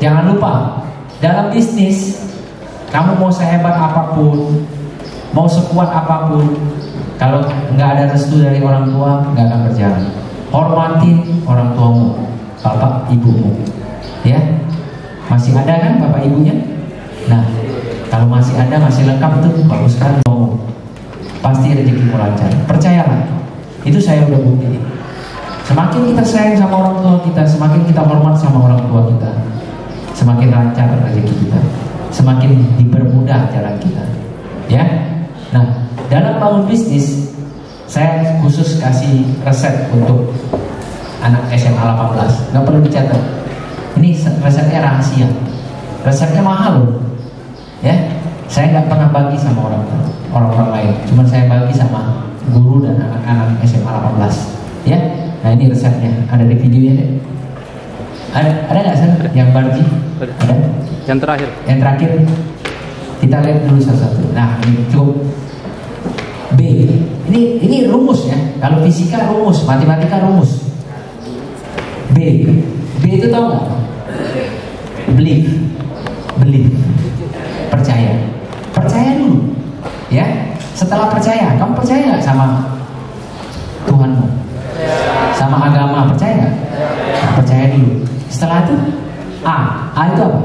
Jangan lupa dalam bisnis kamu mau sehebat apapun, mau sekuat apapun, kalau nggak ada restu dari orang tua, nggak akan berjalan. Hormatin orang tuamu, bapak ibumu, ya. Masih ada kan bapak ibunya? Nah, kalau masih ada, masih lengkap itu bagus sekali tuamu. Pasti rezekimu lancar. Percayalah, itu saya udah buktiin. Semakin kita sayang sama orang tua kita, semakin kita hormat sama orang tua kita, semakin lancar rezeki kita, semakin dipermudah jalan kita. Ya. Nah, dalam bangun bisnis, saya khusus kasih resep untuk anak SMA 18. Nggak perlu dicatat. Ini resepnya rahasia. Resepnya mahal loh. Ya, saya nggak pernah bagi sama orang-orang lain. Cuma saya bagi sama guru dan anak-anak SMA 18. Ya, nah ini resepnya. Ada di videonya deh. Ada nggak sih yang Barji? Ada. Yang terakhir. Yang terakhir. Kita lihat dulu satu-satu. Nah, ini cukup. B. Ini rumus ya. Kalau fisika rumus, matematika rumus. B. B itu tahu nggak? Believe. Percaya. Percaya dulu. Ya. Setelah percaya, kamu percaya nggak sama Tuhanmu? Sama agama, percaya nggak? Nah, percaya dulu. Setelah itu A itu apa?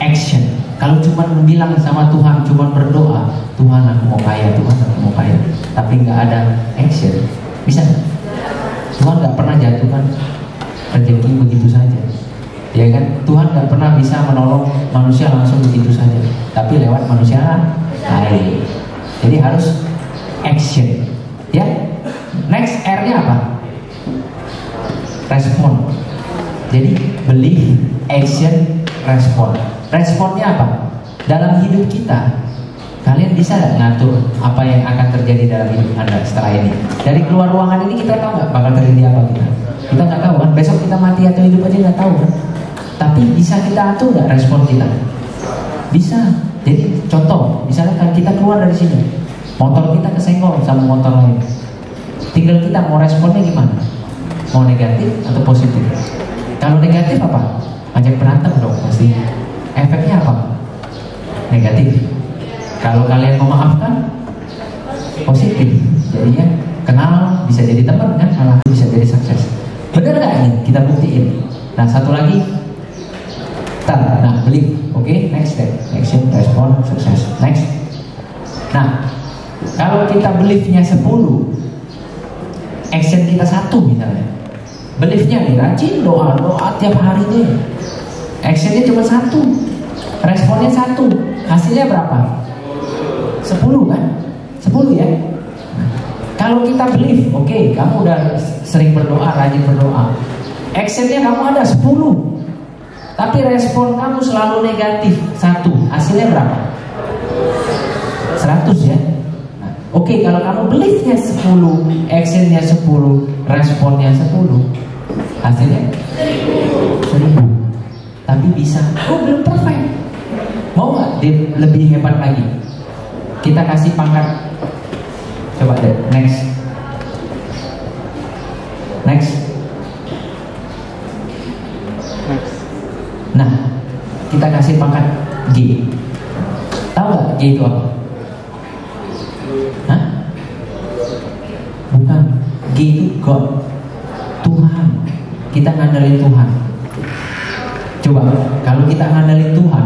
Action. Kalau cuma bilang sama Tuhan, cuma berdoa, Tuhan aku mau kaya, Tuhan aku mau kaya, tapi nggak ada action, bisa nggak? Tuhan nggak pernah jatuhkan rezeki begitu saja, ya kan? Tuhan nggak pernah bisa menolong manusia langsung begitu saja, tapi lewat manusia lain. Jadi harus action, ya. Next R-nya apa? Respon. Jadi believe, action, respon. Responnya apa? Dalam hidup kita, kalian bisa nggak ngatur apa yang akan terjadi dalam hidup Anda setelah ini? Dari keluar ruangan ini kita tahu nggak bakal terjadi apa kita? Kita nggak tahu kan. Besok kita mati atau hidup aja nggak tahu kan. Tapi bisa kita atur nggak respon kita? Bisa. Jadi contoh, misalnya kan kita keluar dari sini, motor kita kesenggol sama motor lain. Tinggal kita mau responnya gimana? Mau negatif atau positif? Kalau negatif apa? Ajak berantem dong pasti. Efeknya apa? Negatif. Kalau kalian memaafkan, positif. Jadinya kenal, bisa jadi teman kan, malah bisa jadi sukses. Benar nggak ini? Kita buktiin. Nah, satu lagi. Nah, believe. Oke, next step. Action, respon, sukses. Next. Nah, kalau kita believe-nya 10, action kita 1 misalnya. Believe-nya nih, rajin doa tiap hari deh. Actionnya cuma 1, responnya 1, hasilnya berapa? 10 kan? 10 ya. Nah, kalau kita believe, oke, kamu udah sering berdoa, rajin berdoa. Actionnya kamu ada 10, tapi respon kamu selalu negatif 1, hasilnya berapa? 100 ya. Nah, oke, kalau kamu believe-nya 10, actionnya 10, responnya 10, hasilnya 1000. Tapi bisa, belum perfect. Mau nggak lebih hebat lagi? Kita kasih pangkat. Coba deh, next. Nah, kita kasih pangkat G. Tahu nggak G itu apa? Hah? Bukan. G itu God, Tuhan. Kita ngandelin Tuhan. Coba, kalau kita ngandelin Tuhan,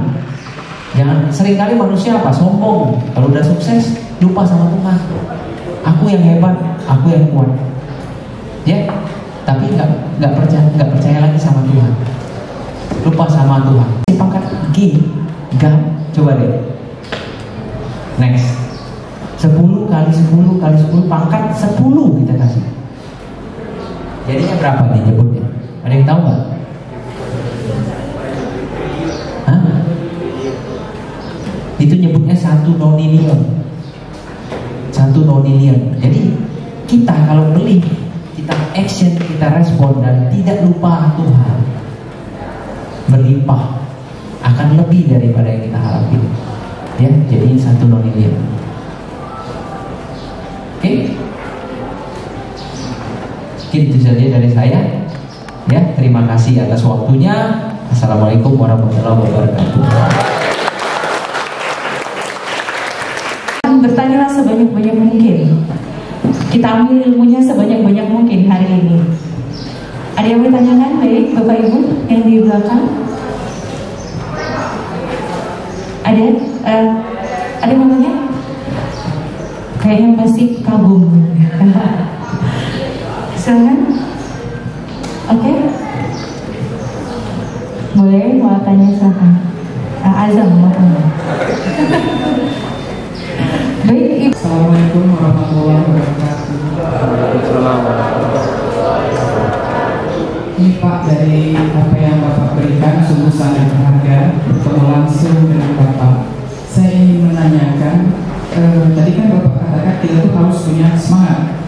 jangan seringkali manusia apa? Sombong. Kalau udah sukses, lupa sama Tuhan. Aku yang hebat, aku yang kuat. Ya, tapi nggak percaya lagi sama Tuhan. Lupa sama Tuhan. Pangkat G, God. Coba deh. Next. 10 kali 10 kali 10 pangkat 10 kita kasih. Jadinya berapa nih nyebutnya? Ada yang tahu nggak? Itu nyebutnya 1 nonillion. nonilian. Jadi kita kalau beli, kita action, kita respon dan tidak lupa Tuhan, berlimpah akan lebih daripada yang kita harapin. Ya, jadi satu nonilian. Oke. Mungkin itu saja dari saya. Ya, terima kasih atas waktunya. Assalamualaikum warahmatullahi wabarakatuh. Bertanyalah sebanyak-banyak mungkin. Kita ambil ilmunya sebanyak-banyak mungkin hari ini. Ada yang bertanyakan? Baik, Bapak Ibu yang di belakang. Ada? Ada yang mau tanya? Kayaknya masih kagum. Silakan. Oke. Boleh mau tanya, silakan. Azam mau tanya. Baik. Assalamualaikum warahmatullahi wabarakatuh. Ini Pak, dari apa yang Bapak berikan sungguh sangat berharga. Bertemu langsung dengan Bapak, saya ingin menanyakan, tadi kan Bapak katakan kita itu harus punya semangat.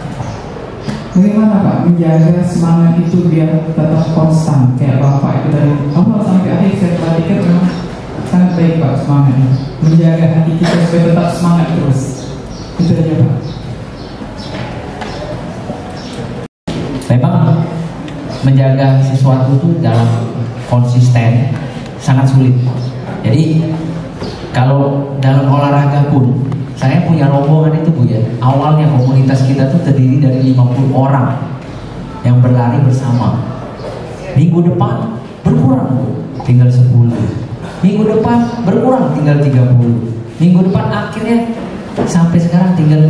Bagaimana Pak menjaga semangat itu biar tetap konstan? Kayak Bapak itu dari awal sampai akhir saya perhatikan memang sangat baik Pak semangatnya. Menjaga hati kita supaya tetap semangat terus. Itu aja Pak. Memang menjaga sesuatu itu dalam konsisten sangat sulit. Jadi kalau dalam olahraga pun, saya punya rombongan itu Bu ya. Awalnya komunitas kita tuh terdiri dari 50 orang yang berlari bersama. Minggu depan berkurang Bu, tinggal 10. Minggu depan berkurang tinggal 30. Minggu depan akhirnya sampai sekarang tinggal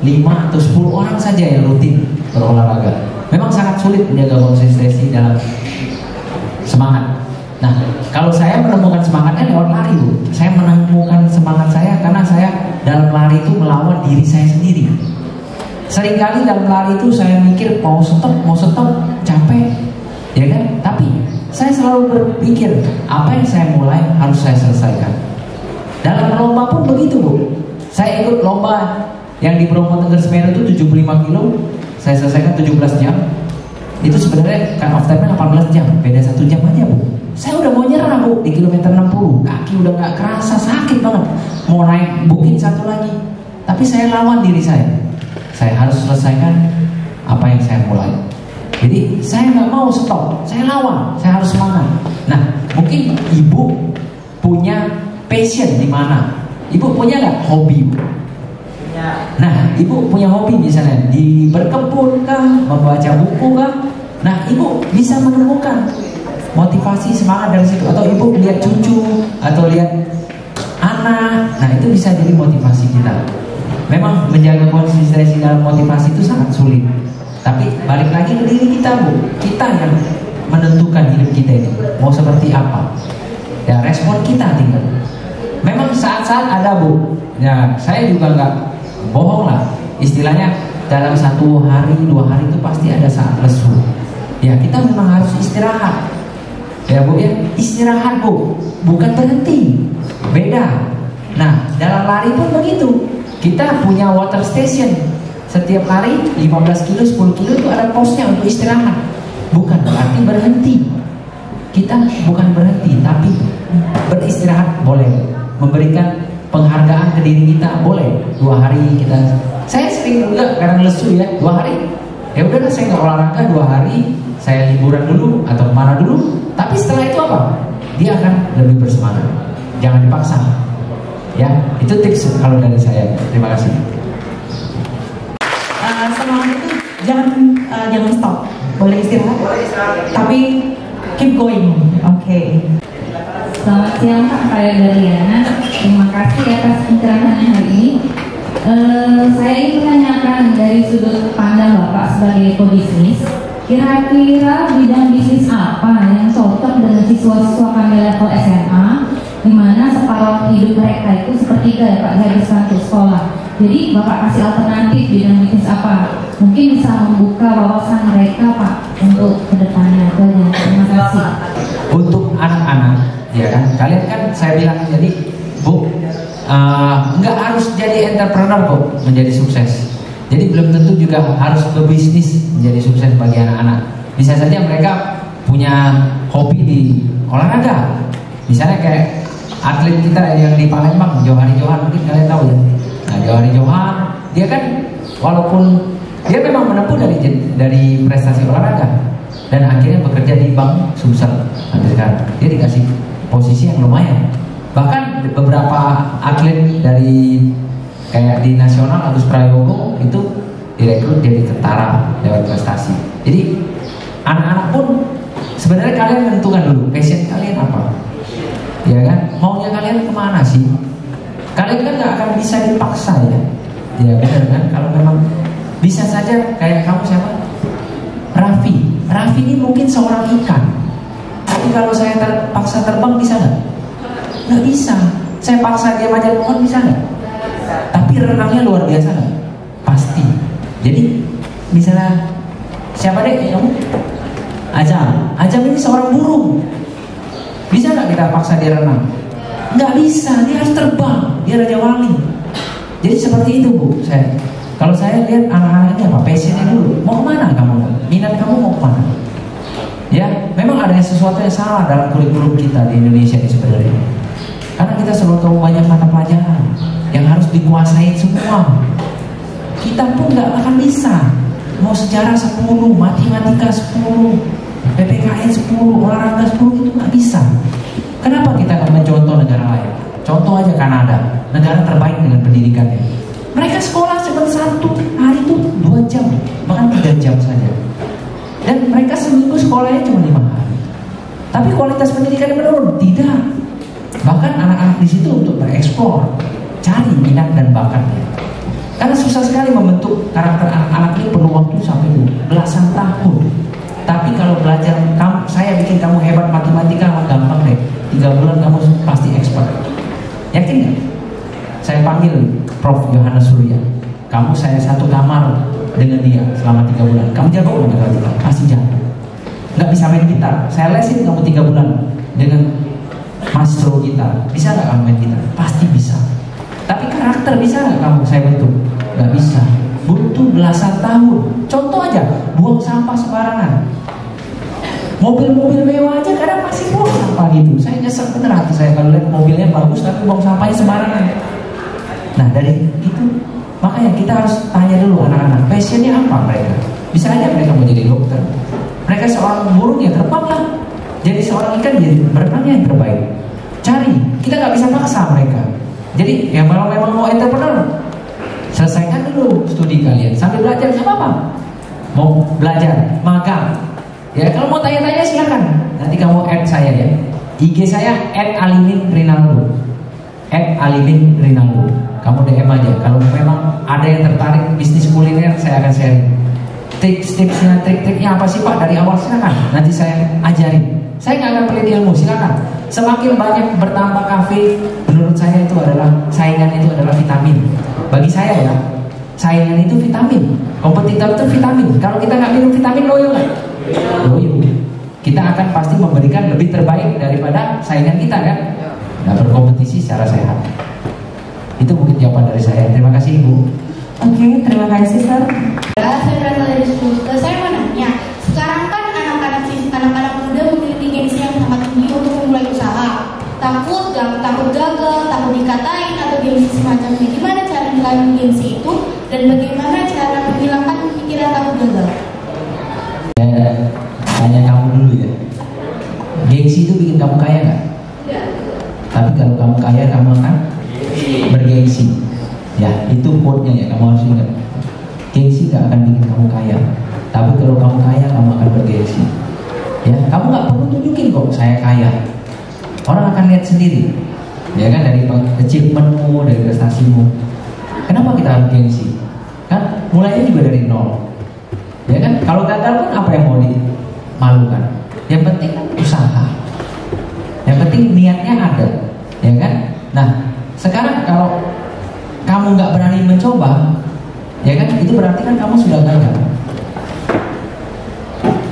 5 atau 10 orang saja yang rutin berolahraga. Memang sangat sulit menjaga konsistensi dalam semangat. Nah, kalau saya menemukan semangatnya lewat lari Bu. Saya menemukan semangat saya karena saya dalam lari itu melawan diri saya sendiri. Seringkali dalam lari itu saya mikir mau stop, capek, ya kan? Tapi saya selalu berpikir apa yang saya mulai harus saya selesaikan. Dalam lomba pun begitu Bu. Saya ikut lomba yang di Bromo Tengger Semeru itu 75 kilo, saya selesaikan 17 jam. Itu sebenarnya cut off time-nya 18 jam, beda 1 jam aja Bu. Saya udah mau nyerah Bu, di kilometer 60, kaki udah gak kerasa, sakit banget. Mau naik bukit satu lagi, tapi saya lawan diri saya. Saya harus selesaikan apa yang saya mulai. Jadi saya gak mau stop, saya lawan, saya harus semangat. Nah, mungkin Ibu punya passion di mana? Ibu punya nggak hobi? Nah, Ibu punya hobi misalnya di berkebun kah, membaca buku kah? Nah, Ibu bisa menemukan motivasi semangat dari situ. Atau Ibu lihat cucu atau lihat anak. Nah, itu bisa jadi motivasi kita. Memang menjaga konsistensi dalam motivasi itu sangat sulit. Tapi balik lagi ke diri kita Bu. Kita yang menentukan hidup kita itu mau seperti apa. Ya, respon kita tinggal. Memang saat-saat ada Bu. Ya, saya juga nggak bohong lah. Istilahnya dalam 1 hari, 2 hari itu pasti ada saat lesu. Ya, kita memang harus istirahat. Ya Bu ya, istirahat Bu, bukan berhenti. Beda. Nah, dalam lari pun begitu. Kita punya water station. Setiap hari 15 kilo, 10 kilo itu ada posnya untuk istirahat. Bukan berarti berhenti. Kita bukan berhenti, tapi beristirahat boleh. Memberikan penghargaan ke diri kita boleh. 2 hari kita. Saya sering juga karena lesu ya, 2 hari. Ya udahlah, saya nggak olahraga 2 hari. Saya liburan dulu atau kemana dulu. Tapi setelah itu apa? Dia akan lebih bersemangat. Jangan dipaksa. Ya, itu tips kalau dari saya. Terima kasih. Semangat itu jangan stop. Boleh istirahat. Tapi keep going. Oke. Selamat siang Pak, saya Dariana. Terima kasih atas pencerahannya hari ini. Saya ingin menanyakan dari sudut pandang Bapak sebagai pebisnis, kira-kira bidang bisnis apa yang cocok dengan siswa-siswa kami level SMA, di mana separuh hidup mereka itu sepertiga ya Pak, dihabiskan untuk sekolah. Jadi Bapak kasih alternatif bidang bisnis apa? Mungkin bisa membuka wawasan mereka Pak untuk kedepannya. Terima kasih. Untuk anak-anak, ya kan, kalian kan saya bilang jadi Bu, nggak harus jadi entrepreneur kok menjadi sukses. Jadi belum tentu juga harus berbisnis menjadi sukses bagi anak-anak. Bisa saja mereka punya hobi di olahraga. Misalnya kayak atlet kita yang di Palembang, Johari Johan, mungkin kalian tahu ya. Nah, Johari Johan, dia kan walaupun dia memang menempuh dari prestasi olahraga dan akhirnya bekerja di Bank Sumsel. Sekarang dia dikasih posisi yang lumayan. Bahkan beberapa atlet dari kayak di nasional Agus Prayogo itu direkrut jadi tentara lewat prestasi. Jadi anak-anak pun sebenarnya kalian tentukan dulu passion kalian apa, ya kan? Maunya kalian kemana sih? Kalian kan nggak akan bisa dipaksa ya, ya benar kan? Kalau memang bisa saja kayak kamu siapa? Raffi ini mungkin seorang ikan, tapi kalau saya terpaksa terbang bisa nggak? Nggak bisa. Saya paksa dia manjat pohon bisa nggak? Tapi renangnya luar biasa nggak? Pasti. Jadi misalnya siapa deh kamu? Ajam ini seorang burung. Bisa nggak kita paksa dia renang? Nggak bisa. Dia harus terbang. Dia Raja Wali. Jadi seperti itu Bu. Kalau saya lihat anak-anak ini apa? Passionnya dulu. Mau kemana kamu? Minat kamu mau kemana? Ya, memang ada sesuatu yang salah dalam kurikulum kita di Indonesia ini sebenarnya. Karena kita selalu tahu banyak mata pelajaran yang harus dikuasai semua. Kita pun nggak akan bisa. Mau sejarah 10, matematika 10, PPKN 10, olahraga 10 itu nggak bisa. Kenapa kita nggak mencontoh negara lain? Contoh aja Kanada, negara terbaik dengan pendidikannya. Mereka sekolah cuma 1 hari itu 2 jam, bahkan 3 jam saja. Dan mereka seminggu sekolahnya cuma 5 hari. Tapi kualitas pendidikannya menurun? Tidak. Bahkan anak-anak di situ untuk bereksplor, cari minat dan bakatnya. Karena susah sekali membentuk karakter anak-anak ini, perlu waktu sampai belasan tahun. Tapi kalau belajar, saya bikin kamu hebat matematika, gampang deh. 3 bulan kamu pasti expert. Yakin nggak? Saya panggil Prof. Yohanes Surya. Kamu saya satu kamar dengan dia selama 3 bulan. Kamu jago nggak matematika? Pasti jago. Nggak bisa main gitar. Saya lesin kamu 3 bulan dengan maestro gitar. Bisa nggak kamu main gitar? Pasti bisa. Tapi karakter bisa nggak kamu saya bentuk? Nggak bisa. Butuh belasan tahun. Contoh aja, buang sampah sembarangan. Mobil-mobil mewah aja kadang masih buang sampah gitu. Saya nyesek bener hati saya kalau lihat mobilnya bagus tapi buang sampahnya sembarangan. Nah dari itu makanya kita harus tanya dulu anak-anak passionnya apa mereka. Bisa aja mereka mau jadi dokter. Mereka seorang burung ya terbanglah. Jadi seorang ikan jadi berenangnya yang terbaik. Cari, kita nggak bisa paksa mereka. Jadi yang memang mau entrepreneur, selesaikan dulu studi kalian sambil belajar, nggak apa-apa. Mau belajar, magang. Ya kalau mau tanya-tanya silakan. Nanti kamu add saya ya. IG saya @aliminrinaldo. @aliminrinaldo. Kamu DM aja. Kalau memang ada yang tertarik bisnis kuliner, saya akan share. Tips-tipsnya, trik-triknya apa sih Pak dari awal, silakan. Nanti saya ajarin. Saya nggak akan pelit ilmu, silakan. Semakin banyak bertambah kafe, menurut saya itu adalah saingan, itu adalah vitamin. Bagi saya ya, saingan itu vitamin, kompetitor itu vitamin. Kalau kita nggak minum vitamin, loyo nggak? Loyo. Kita akan pasti memberikan lebih terbaik daripada saingan kita kan? Nah, berkompetisi secara sehat. Itu mungkin jawaban dari saya. Terima kasih Ibu. Oke, terima kasih Sir. Saya berasal dari Sulu. Saya mau nanya, sekarang kan anak-anak muda memiliki gengsi yang sangat tinggi untuk memulai usaha. Takut gagal, takut dikatain atau gengsi semacamnya. Gimana cara menghilangkan gengsi itu dan bagaimana cara menghilangkan pikiran takut gagal? Tanya kamu dulu ya. Gengsi itu bikin kamu kaya nggak? Tidak. Tapi kalau kamu kaya, kamu akan bergengsi. Ya, itu quote-nya ya, kamu harus ingat. Gengsi nggak akan bikin kamu kaya. Tapi kalau kamu kaya, kamu akan bergengsi. Ya, kamu nggak perlu tunjukin kok saya kaya. Orang akan lihat sendiri. Ya kan, dari achievementmu, dari prestasimu. Kenapa kita harus gengsi? Kan mulainya juga dari nol. Ya kan, kalau gagal pun apa yang mau dimalukan? Yang penting kan usaha. Yang penting niatnya ada, ya kan? Nah, sekarang kalau kamu nggak berani mencoba, ya kan, itu berarti kan kamu sudah gagal.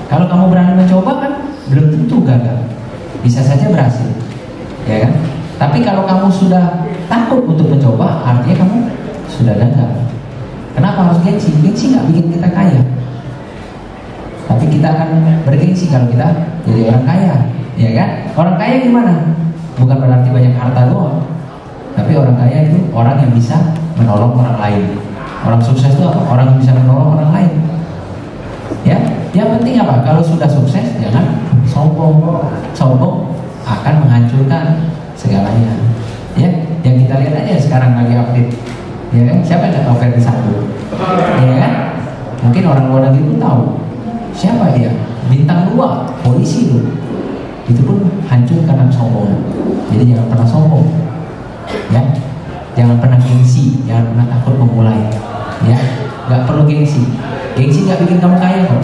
Kalau kamu berani mencoba kan belum tentu gagal, bisa saja berhasil, ya kan? Tapi kalau kamu sudah takut untuk mencoba, artinya kamu sudah gagal. Kenapa harus gengsi? Gengsi nggak bikin kita kaya. Tapi kita akan bergengsi kalau kita jadi orang kaya, ya kan? Orang kaya gimana? Bukan berarti banyak harta doang, tapi orang kaya itu orang yang bisa menolong orang lain. Orang sukses itu apa? Orang yang bisa menolong orang lain. Ya, yang penting apa? Kalau sudah sukses jangan sombong. Sombong akan menghancurkan segalanya. Ya, yang kita lihat aja sekarang lagi update. Ya kan? Siapa yang tahu Ferdi Sambo? Ya kan? Mungkin orang luar negeri pun tahu. Siapa dia? Bintang 2, polisi loh. Itu pun hancur karena sombong. Jadi jangan pernah sombong. Ya, jangan pernah gengsi, jangan pernah takut memulai. Ya, nggak perlu gengsi. Gengsi nggak bikin kamu kaya kok.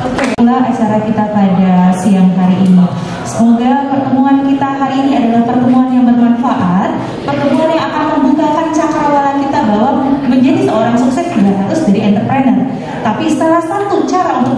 Oke, itulah acara kita pada siang hari ini. Semoga pertemuan kita hari ini adalah pertemuan yang bermanfaat, pertemuan yang akan membukakan cakrawala kita bahwa menjadi seorang sukses tidak harus jadi entrepreneur, tapi salah satu cara untuk